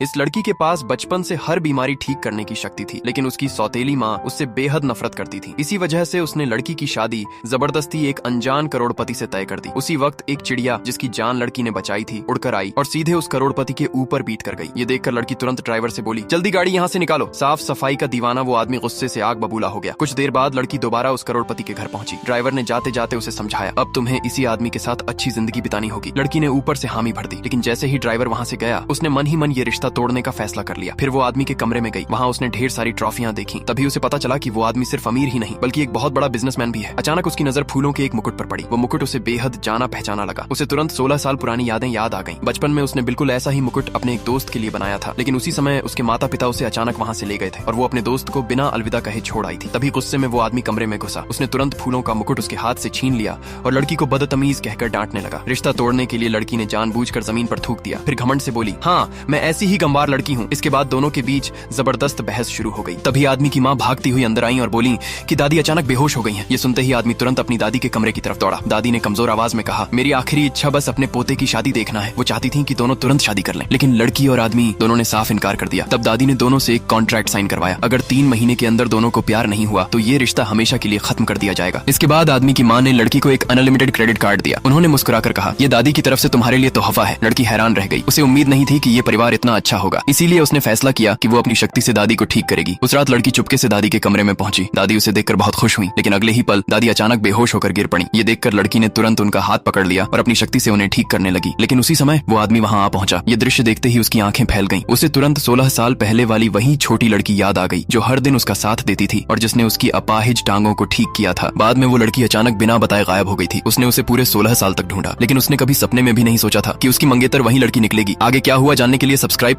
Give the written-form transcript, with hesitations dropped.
इस लड़की के पास बचपन से हर बीमारी ठीक करने की शक्ति थी, लेकिन उसकी सौतेली माँ उससे बेहद नफरत करती थी। इसी वजह से उसने लड़की की शादी जबरदस्ती एक अनजान करोड़पति से तय कर दी। उसी वक्त एक चिड़िया जिसकी जान लड़की ने बचाई थी उड़कर आई और सीधे उस करोड़पति के ऊपर बीत कर गई। ये देखकर लड़की तुरंत ड्राइवर से बोली, जल्दी गाड़ी यहाँ से निकालो। साफ सफाई का दीवाना वो आदमी गुस्से से आग बबूला हो गया। कुछ देर बाद लड़की दोबारा उस करोड़पति के घर पहुंची। ड्राइवर ने जाते जाते उसे समझाया, अब तुम्हें इसी आदमी के साथ अच्छी जिंदगी बितानी होगी। लड़की ने ऊपर से हामी भर दी, लेकिन जैसे ही ड्राइवर वहाँ से गया उसने मन ही मन ये रिश्ता तोड़ने का फैसला कर लिया। फिर वो आदमी के कमरे में गई। वहाँ उसने ढेर सारी ट्रॉफियां देखी। तभी उसे पता चला कि वो आदमी सिर्फ अमीर ही नहीं बल्कि एक बहुत बड़ा बिजनेसमैन भी है। अचानक उसकी नजर फूलों के एक मुकुट पर पड़ी। वो मुकुट उसे बेहद जाना पहचाना लगा। उसे तुरंत 16 साल पुरानी यादें याद आ गईं। बचपन में उसने बिल्कुल ऐसा ही मुकुट अपने एक दोस्त के लिए बनाया था, लेकिन उसी समय उसके माता पिता उसे अचानक वहाँ से ले गए थे और वो अपने दोस्त को बिना अलविदा कहे छोड़ आई थी। तभी गुस्से में वो आदमी कमरे में घुसा। उसने तुरंत फूलों का मुकुट उसके हाथ से छीन लिया और लड़की को बदतमीज कहकर डांटने लगा। रिश्ता तोड़ने के लिए लड़की ने जानबूझकर जमीन पर थूक दिया। फिर घमंड से बोली, हाँ मैं ऐसी ही गंवार लड़की हूँ। इसके बाद दोनों के बीच जबरदस्त बहस शुरू हो गई। तभी आदमी की माँ भागती हुई अंदर आई और बोली कि दादी अचानक बेहोश हो गई हैं। ये सुनते ही आदमी तुरंत अपनी दादी के कमरे की तरफ दौड़ा। दादी ने कमजोर आवाज में कहा, मेरी आखिरी इच्छा बस अपने पोते की शादी देखना है। वो चाहती थी कि दोनों तुरंत शादी कर लें, लेकिन लड़की और आदमी दोनों ने साफ इनकार कर दिया। तब दादी ने दोनों से एक कॉन्ट्रैक्ट साइन करवाया। अगर 3 महीने के अंदर दोनों को प्यार नहीं हुआ तो ये रिश्ता हमेशा के लिए खत्म कर दिया जाएगा। इसके बाद आदमी की माँ ने लड़की को एक अनलिमिटेड क्रेडिट कार्ड दिया। उन्होंने मुस्कुराकर कहा, ये दादी की तरफ से तुम्हारे लिए तोहफा है। लड़की हैरान रह गई। उसे उम्मीद नहीं थी कि ये परिवार इतना अच्छा होगा। इसीलिए उसने फैसला किया कि वो अपनी शक्ति से दादी को ठीक करेगी। उस रात लड़की चुपके से दादी के कमरे में पहुंची। दादी उसे देखकर बहुत खुश हुई, लेकिन अगले ही पल दादी अचानक बेहोश होकर गिर पड़ी। ये देखकर लड़की ने तुरंत उनका हाथ पकड़ लिया और अपनी शक्ति से उन्हें ठीक करने लगी। लेकिन उसी समय वो आदमी वहां आ पहुंचा। ये दृश्य देखते ही उसकी आंखें फैल गईं। उसे तुरंत 16 साल पहले वाली वही छोटी लड़की याद आ गई जो हर दिन उसका साथ देती थी और जिसने उसकी अपाहिज टांगों को ठीक किया था। बाद में वो लड़की अचानक बिना बताए गायब हो गई थी। उसने उसे पूरे 16 साल तक ढूंढा, लेकिन उसने कभी सपने में भी नहीं सोचा था कि उसकी मंगेतर वही लड़की निकलेगी। आगे क्या हुआ जानने के लिए सब्सक्राइब